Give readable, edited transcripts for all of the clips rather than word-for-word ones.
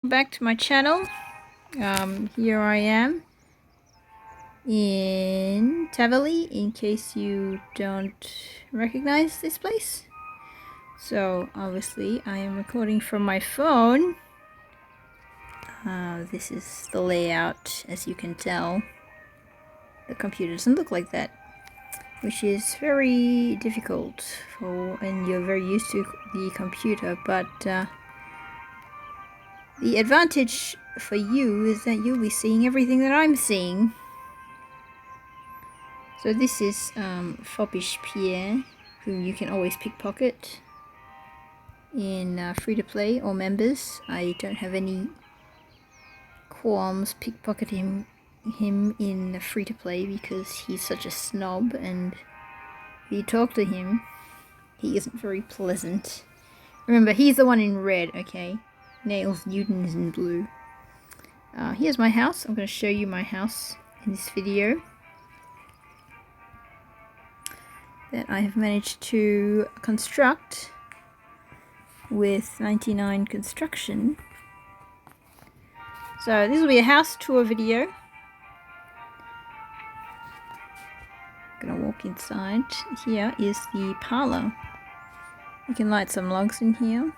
Back to my channel. Here I am in Tavali, in case you don't recognize this place. So obviously I am recording from my phone. This is the layout, as you can tell. The computer doesn't look like that, which is very difficult for when you're very used to the computer, but the advantage for you is that you'll be seeing everything that I'm seeing. So this is Foppish Pierre, whom you can always pickpocket in free-to-play or members. I don't have any qualms pickpocketing him in free-to-play because he's such a snob, and if you talk to him, he isn't very pleasant. Remember, he's the one in red, okay? Nails Newton is in blue. Here's my house. I'm going to show you my house in this video that I have managed to construct with 99 construction. So this will be a house tour video. I'm gonna walk inside. Here is the parlor. You can light some logs in here.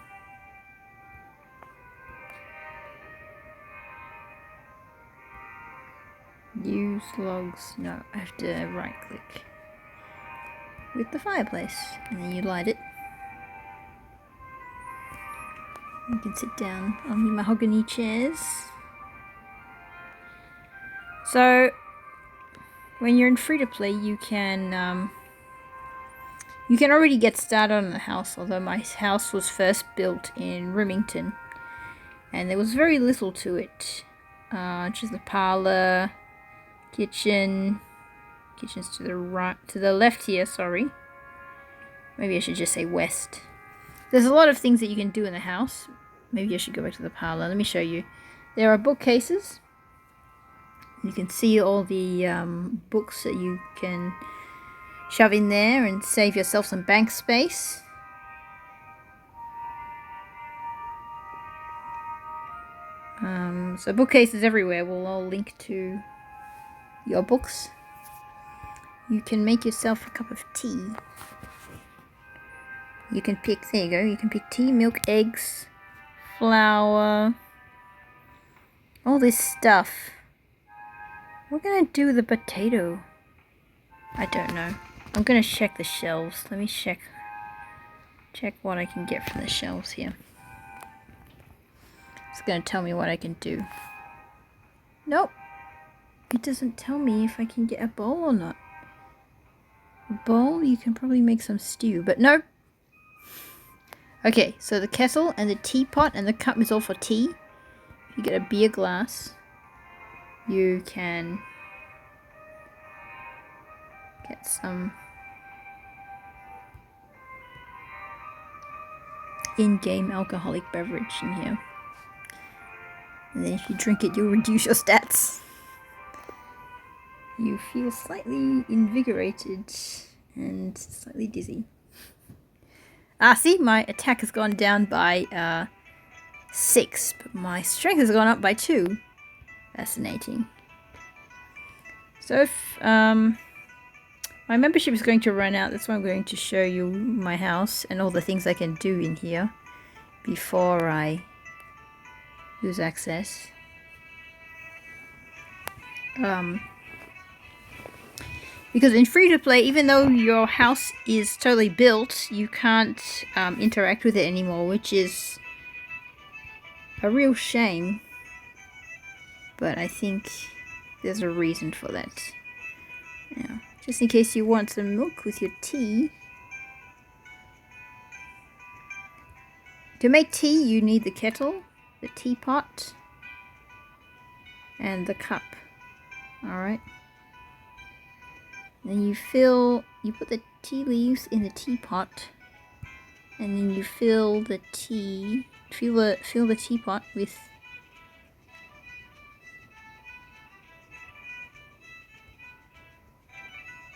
Use logs. No, I have to right click with the fireplace, and then you light it. You can sit down on the mahogany chairs. So when you're in free-to-play, you can already get started on the house, although my house was first built in Remington and there was very little to it. Just the parlor, kitchen's to the right, to the left here, sorry. Maybe I should just say west. There's a lot of things that you can do in the house. Maybe I should go back to the parlor. Let me show you. There are bookcases. You can see all the books that you can shove in there and save yourself some bank space. So bookcases everywhere will all link to your books. You can make yourself a cup of tea. You can pick, there you go, you can pick tea, milk, eggs, flour, all this stuff. What am I gonna do with the potato? I don't know. I'm gonna check the shelves. Let me check what I can get from the shelves here. It's gonna tell me what I can do. Nope. It doesn't tell me if I can get a bowl or not. A bowl, you can probably make some stew, but no. Okay, so the kettle and the teapot and the cup is all for tea. If you get a beer glass, you can get some in-game alcoholic beverage in here. And then if you drink it, you'll reduce your stats. You feel slightly invigorated and slightly dizzy. See, my attack has gone down by 6, but my strength has gone up by 2. Fascinating. So if my membership is going to run out, that's why I'm going to show you my house and all the things I can do in here before I lose access. Because in free-to-play, even though your house is totally built, you can't interact with it anymore, which is a real shame. But I think there's a reason for that. Now, just in case you want some milk with your tea. To make tea, you need the kettle, the teapot, and the cup. Alright. Then you put the tea leaves in the teapot, and then you fill the teapot with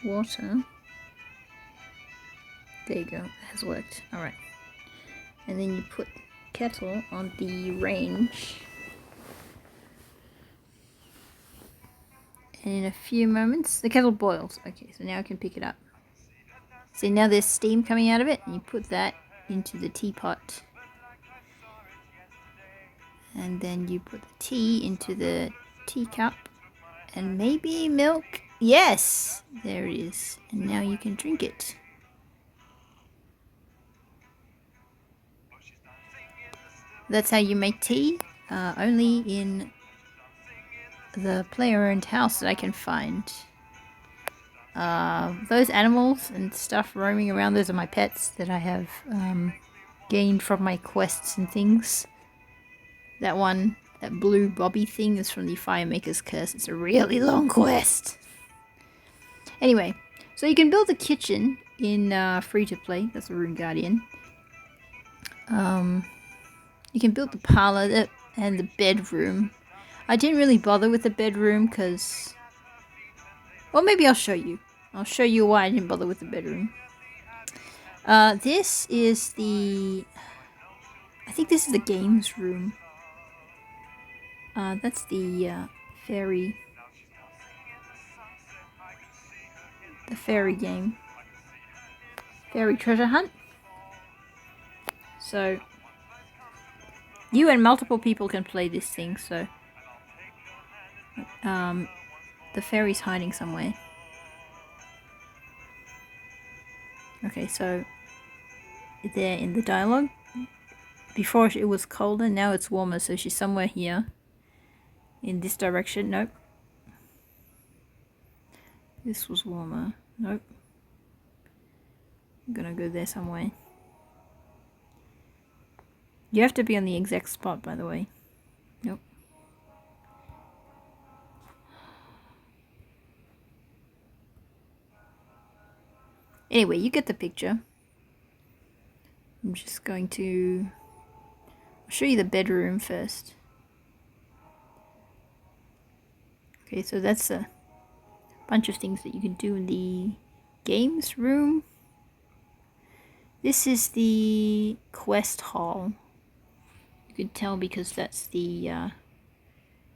water. There you go, that has worked. Alright. And then you put kettle on the range And in a few moments, the kettle boils. Okay, so now I can pick it up. See, now there's steam coming out of it, and you put that into the teapot. And then you put the tea into the teacup. And maybe milk. Yes! There it is. And now you can drink it. That's how you make tea. Only in the player-owned house that I can find. Those animals and stuff roaming around, those are my pets that I have gained from my quests and things. That one, that blue Bobby thing, is from the Firemaker's Curse. It's a really long quest. Anyway, so you can build a kitchen in free-to-play. That's a Rune Guardian. You can build the parlor and the bedroom. I didn't really bother with the bedroom because... Well, maybe I'll show you. I'll show you why I didn't bother with the bedroom. This is the... I think this is the games room. That's the fairy... The fairy game. Fairy treasure hunt. So... You and multiple people can play this thing, so... the fairy's hiding somewhere. Okay, so... There in the dialogue. Before it was colder, now it's warmer, so she's somewhere here. In this direction, nope. This was warmer, nope. I'm gonna go there somewhere. You have to be on the exact spot, by the way. Nope. Anyway, you get the picture. I'm just going to... I'll show you the bedroom first. Okay, so that's a bunch of things that you can do in the games room. This is the quest hall. You can tell because that's the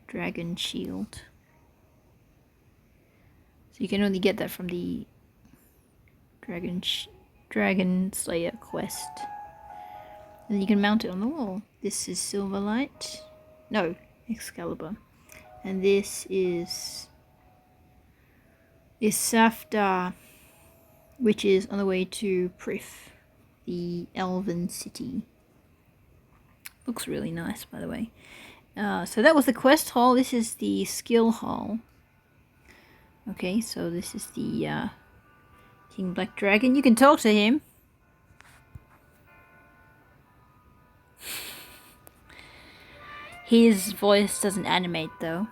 dragon shield. So you can only get that from the Dragon Slayer quest. And you can mount it on the wall. This is Silverlight. No, Excalibur. And this is Safdar, which is on the way to Prif, the elven city. Looks really nice, by the way. So that was the quest hall. This is the skill hall. Okay, so this is the King Black Dragon. You can talk to him. His voice doesn't animate though.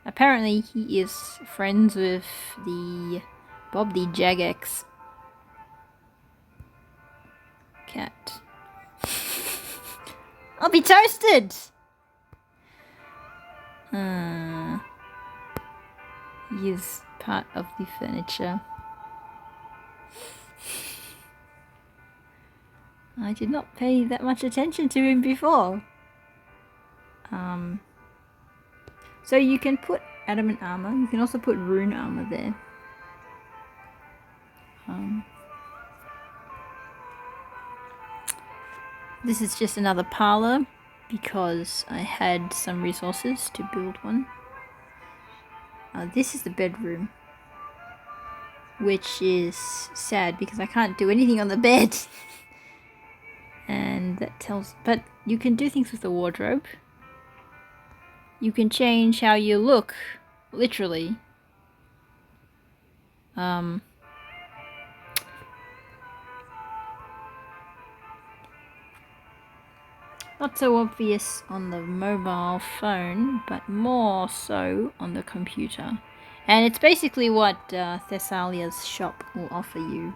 Apparently he is friends with the Bob the Jagex cat. I'll be toasted! He is part of the furniture. I did not pay that much attention to him before. So you can put adamant armor. You can also put rune armor there. This is just another parlor because I had some resources to build one. This is the bedroom, which is sad because I can't do anything on the bed. And that tells... But you can do things with the wardrobe. You can change how you look, literally. Not so obvious on the mobile phone, but more so on the computer. And it's basically what Thessalia's shop will offer you.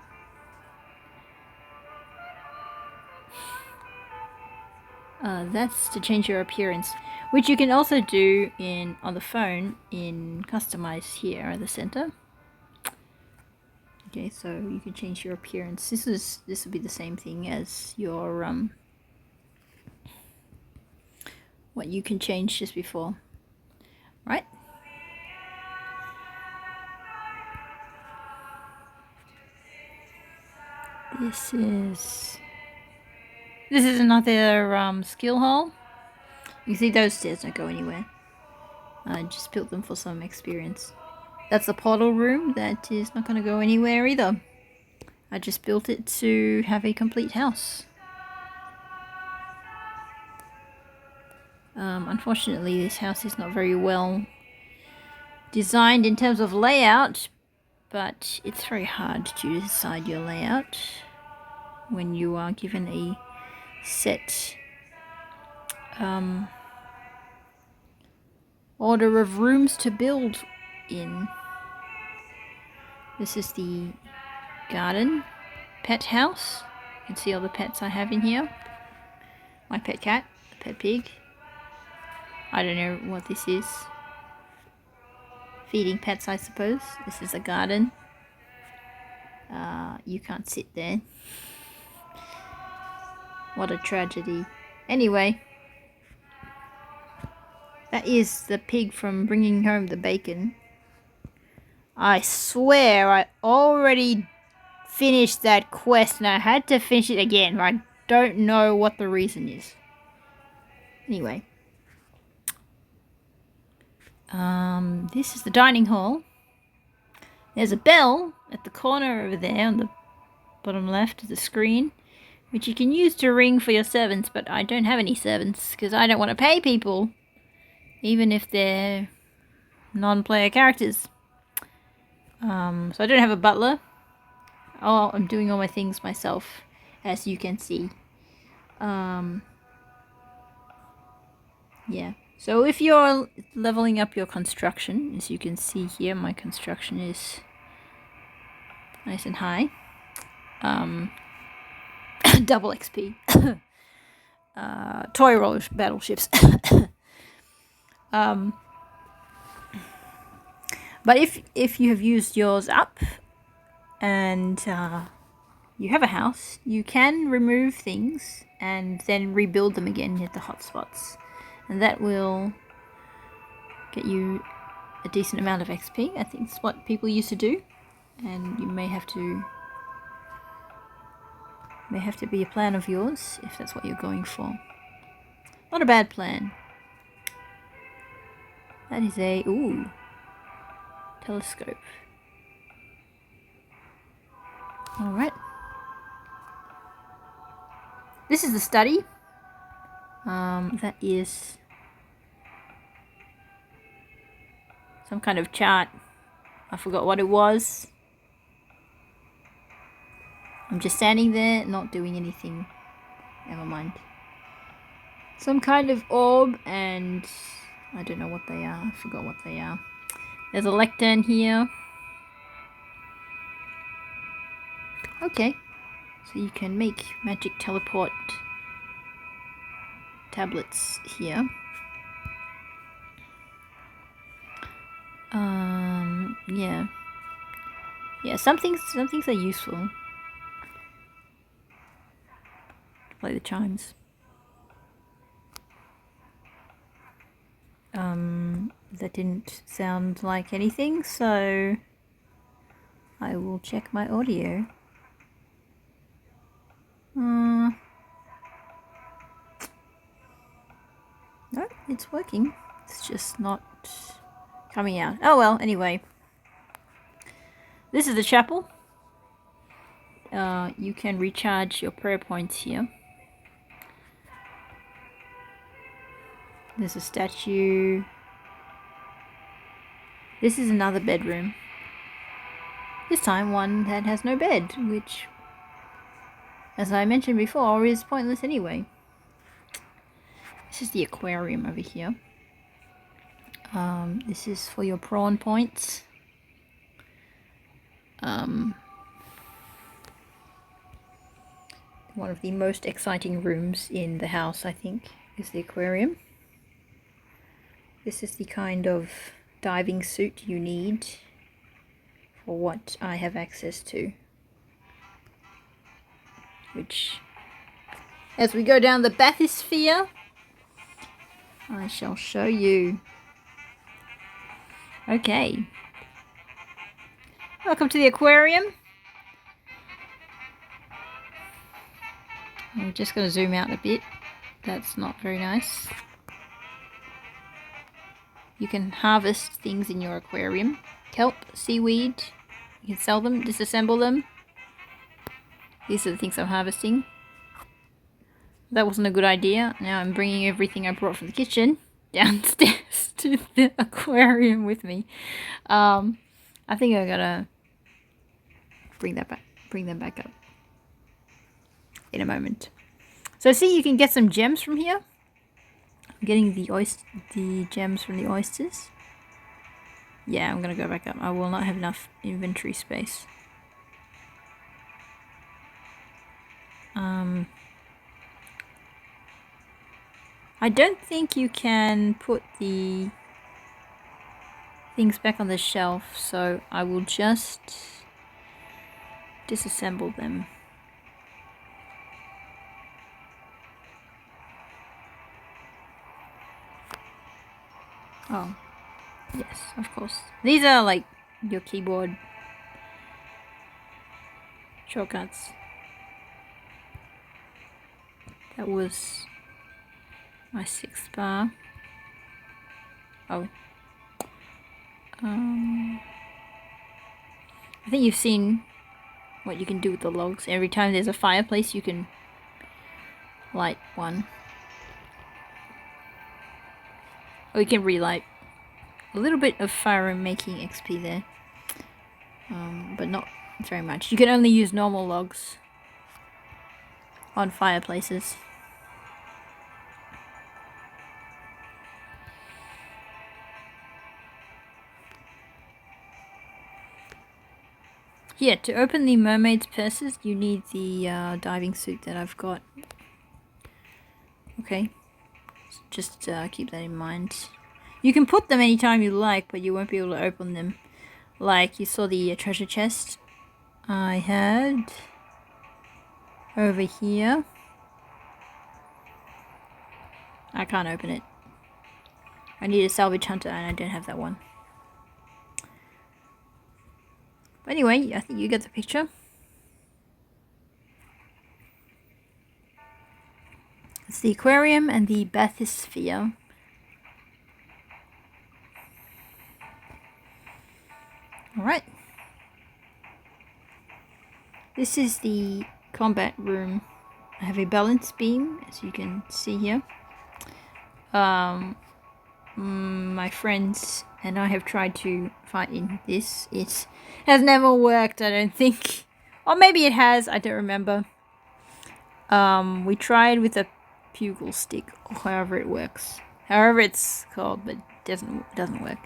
That's to change your appearance, which you can also do on the phone in Customize here at the center. Okay, so you can change your appearance. This will be the same thing as your what you can change just before. Right? This is another skill hole. You see those stairs don't go anywhere. I just built them for some experience. That's a portal room that is not going to go anywhere either. I just built it to have a complete house. Unfortunately, this house is not very well designed in terms of layout, but it's very hard to decide your layout when you are given a set order of rooms to build in. This is the garden pet house. You can see all the pets I have in here. My pet cat, the pet pig. I don't know what this is. Feeding pets, I suppose. This is a garden. You can't sit there. What a tragedy. Anyway, that is the pig from bringing home the bacon. I swear I already finished that quest and I had to finish it again. I don't know what the reason is. Anyway. This is the dining hall. There's a bell at the corner over there on the bottom left of the screen, which you can use to ring for your servants, but I don't have any servants because I don't want to pay people, even if they're non-player characters. So I don't have a butler. Oh, I'm doing all my things myself, as you can see. Yeah. So if you're leveling up your construction, as you can see here, my construction is nice and high. Double XP. Toy roller battleships. But if you have used yours up and you have a house, you can remove things and then rebuild them again at the hotspots. And that will get you a decent amount of XP. I think it's what people used to do. And you may have to be a plan of yours if that's what you're going for. Not a bad plan. That is a telescope. Alright. This is the study. That is some kind of chart. I forgot what it was. I'm just standing there, not doing anything. Never mind. Some kind of orb, and I don't know what they are. I forgot what they are. There's a lectern here. Okay. So you can make magic teleport tablets here. Yeah. Yeah, some things are useful. Play the chimes. That didn't sound like anything, so I will check my audio. No, it's working. It's just not coming out. Oh well, anyway. This is the chapel. You can recharge your prayer points here. There's a statue. This is another bedroom. This time one that has no bed, which, as I mentioned before, is pointless anyway. This is the aquarium over here. This is for your prawn points. One of the most exciting rooms in the house, I think, is the aquarium. This is the kind of diving suit you need for what I have access to. Which, as we go down the bathysphere, I shall show you. Okay. Welcome to the aquarium. I'm just going to zoom out a bit. That's not very nice. You can harvest things in your aquarium. Kelp, seaweed. You can sell them, disassemble them. These are the things I'm harvesting. That wasn't a good idea. Now I'm bringing everything I brought from the kitchen downstairs to the aquarium with me. I think I gotta bring them back up in a moment. So see, you can get some gems from here. I'm getting the gems from the oysters. Yeah, I'm gonna go back up. I will not have enough inventory space. I don't think you can put the things back on the shelf, so I will just disassemble them. Oh, yes, of course. These are like your keyboard shortcuts. That was my 6th bar. Oh. I think you've seen what you can do with the logs. Every time there's a fireplace, you can light one. Or you can relight. A little bit of fire making XP there. But not very much. You can only use normal logs on fireplaces. Yeah, to open the mermaid's purses, you need the diving suit that I've got. Okay, just keep that in mind. You can put them anytime you like, but you won't be able to open them. Like you saw the treasure chest I had over here. I can't open it. I need a salvage hunter and I don't have that one. But anyway, I think you get the picture. It's the aquarium and the bathysphere. Alright. This is the combat room. I have a balance beam, as you can see here. My friends and I have tried to fight in this. It has never worked, I don't think. Or maybe it has, I don't remember. We tried with a pugil stick, or however it works. However it's called, but it doesn't work.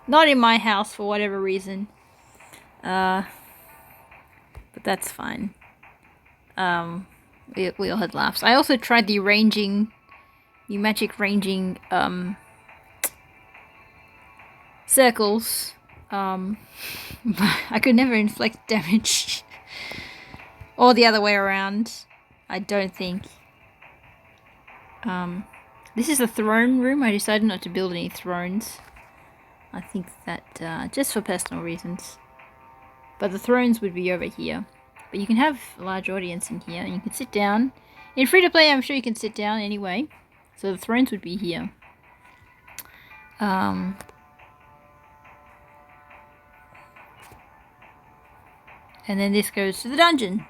Not in my house for whatever reason. But that's fine. We all had laughs. I also tried the magic ranging circles. I could never inflict damage. Or the other way around. I don't think. This is the throne room. I decided not to build any thrones. I think that just for personal reasons. But the thrones would be over here. But you can have a large audience in here, and you can sit down. In free-to-play, I'm sure you can sit down anyway. So the thrones would be here. And then this goes to the dungeon.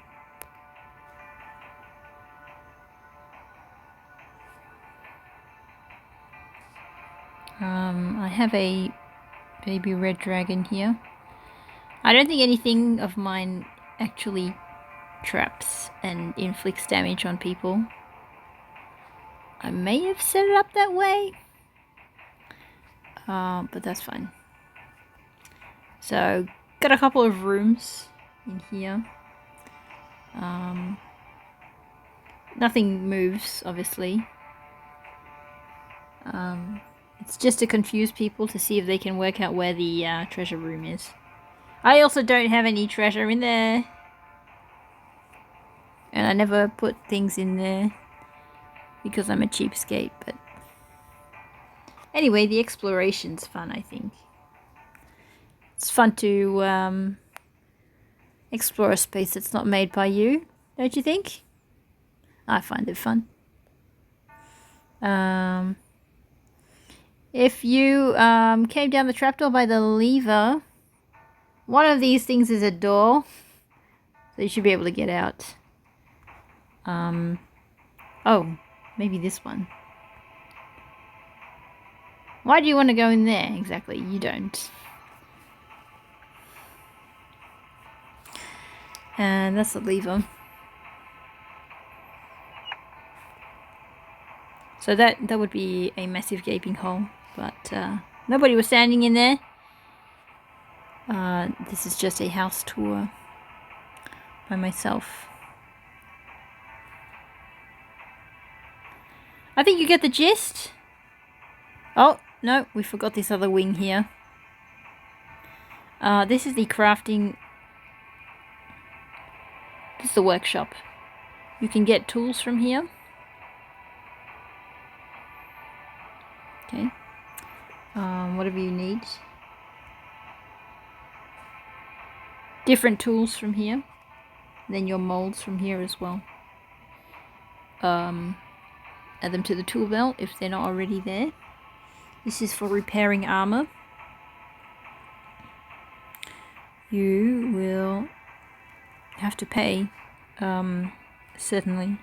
I have a baby red dragon here. I don't think anything of mine actually traps and inflicts damage on people. I may have set it up that way. But that's fine. So, got a couple of rooms in here. Nothing moves, obviously. It's just to confuse people to see if they can work out where the treasure room is. I also don't have any treasure in there. And I never put things in there because I'm a cheapskate, but anyway, the exploration's fun, I think. It's fun to explore a space that's not made by you, don't you think? I find it fun. If you came down the trapdoor by the lever, one of these things is a door, so you should be able to get out. Oh, maybe this one. Why do you want to go in there? Exactly, you don't. And that's the lever. So that would be a massive gaping hole, but nobody was standing in there. This is just a house tour by myself. I think you get the gist. Oh, no, we forgot this other wing here. This is the crafting. This is the workshop. You can get tools from here. Okay. Whatever you need. Different tools from here. And then your molds from here as well. Add them to the tool belt if they're not already there. This is for repairing armor. You will have to pay, certainly.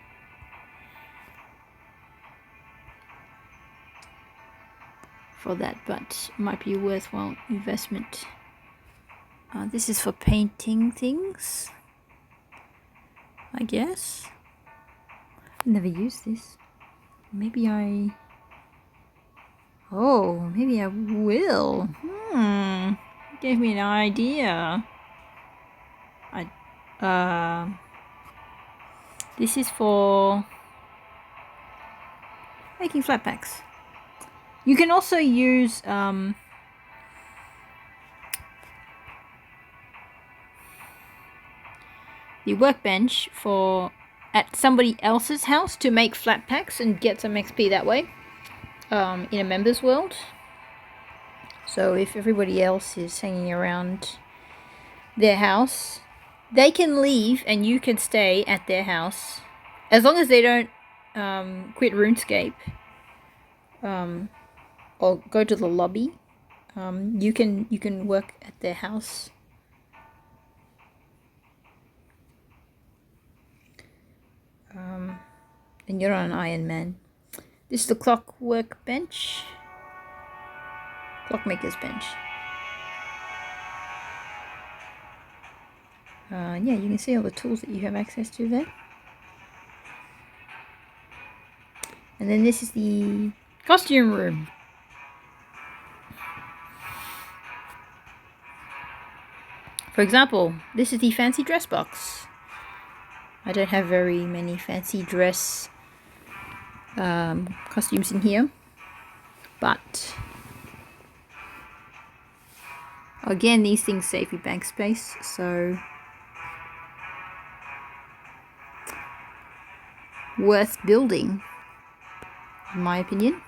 For that, but might be a worthwhile investment. This is for painting things, I guess. I've never used this. Maybe I... Oh, maybe I will. Gave me an idea. This is for making flat packs. You can also use the workbench at somebody else's house to make flat packs and get some XP that way in a members world. So if everybody else is hanging around their house, they can leave and you can stay at their house as long as they don't quit RuneScape. Or go to the lobby. You can work at their house. And you're on an Iron Man. This is the clockwork bench. Clockmaker's bench. Yeah, you can see all the tools that you have access to there. And then this is the costume room. For example, this is the fancy dress box. I don't have very many fancy dress costumes in here, but again, these things save you bank space, so worth building, in my opinion.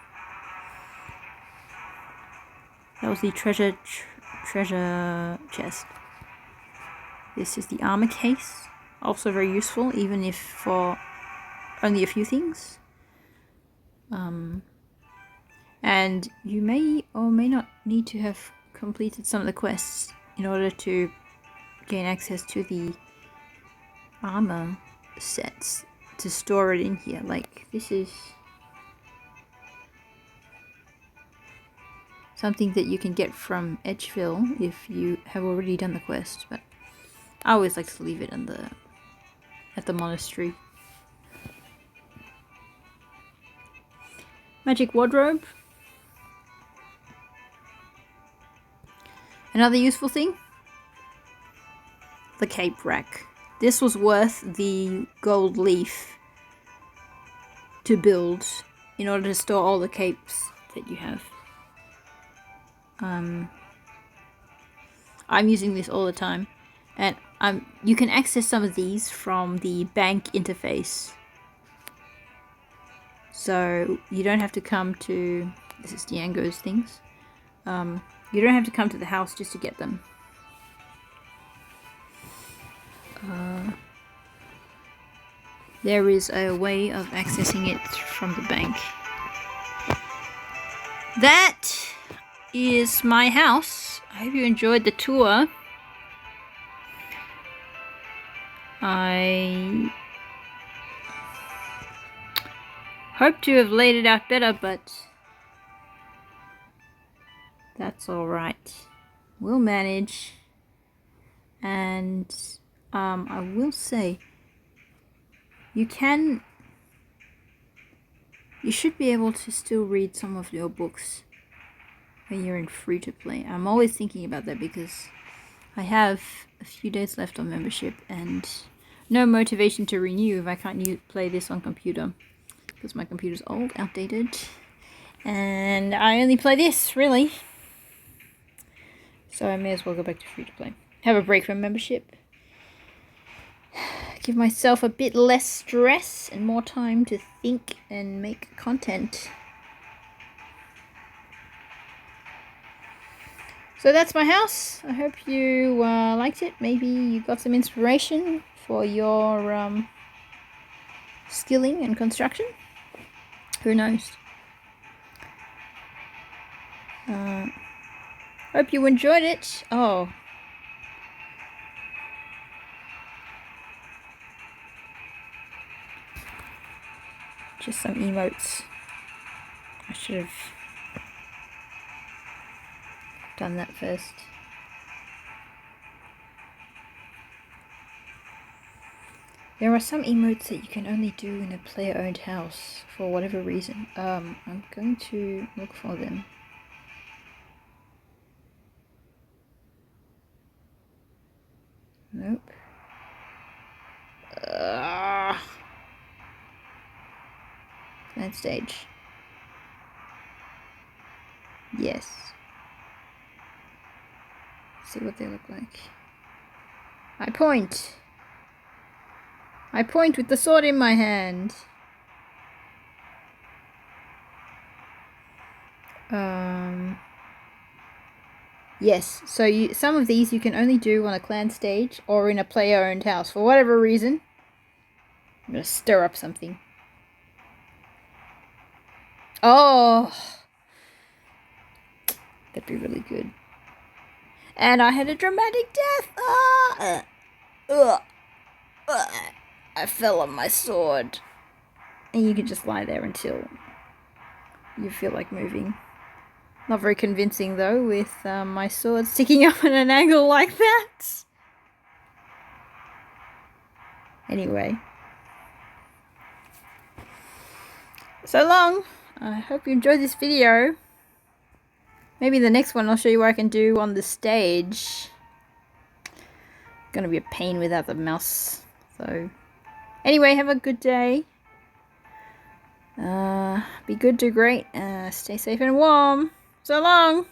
That was the treasure chest. This is the armor case, also very useful, even if for only a few things. And you may or may not need to have completed some of the quests in order to gain access to the armor sets to store it in here. Like, this is something that you can get from Edgeville if you have already done the quest, but I always like to leave it at the monastery. Magic wardrobe. Another useful thing, the cape rack. This was worth the gold leaf to build in order to store all the capes that you have. I'm using this all the time, and you can access some of these from the bank interface. So you don't have to come to, this is Diango's things. You don't have to come to the house just to get them. there is a way of accessing it from the bank. That is my house. I hope you enjoyed the tour. I hope to have laid it out better, but that's alright. We'll manage. And I will say, you should be able to still read some of your books when you're in free to play. I'm always thinking about that because I have a few days left on membership and no motivation to renew if I can't play this on computer, because my computer's old, outdated, and I only play this, really. So I may as well go back to free to play. Have a break from membership. Give myself a bit less stress and more time to think and make content. So that's my house. I hope you liked it. Maybe you got some inspiration for your skilling and construction. Who knows? Hope you enjoyed it. Oh. Just some emotes. I should have done that first. There are some emotes that you can only do in a player-owned house for whatever reason. I'm going to look for them. Nope. Land stage. Yes. See what they look like. I point. I point with the sword in my hand. Yes, so some of these you can only do on a clan stage or in a player-owned house for whatever reason. I'm gonna stir up something. Oh, that'd be really good. And I had a dramatic death. I fell on my sword. And you can just lie there until you feel like moving. Not very convincing though, with my sword sticking up at an angle like that. Anyway. So long. I hope you enjoyed this video. Maybe the next one I'll show you what I can do on the stage. Gonna be a pain without the mouse. So anyway, have a good day. Be good, do great. Stay safe and warm. So long.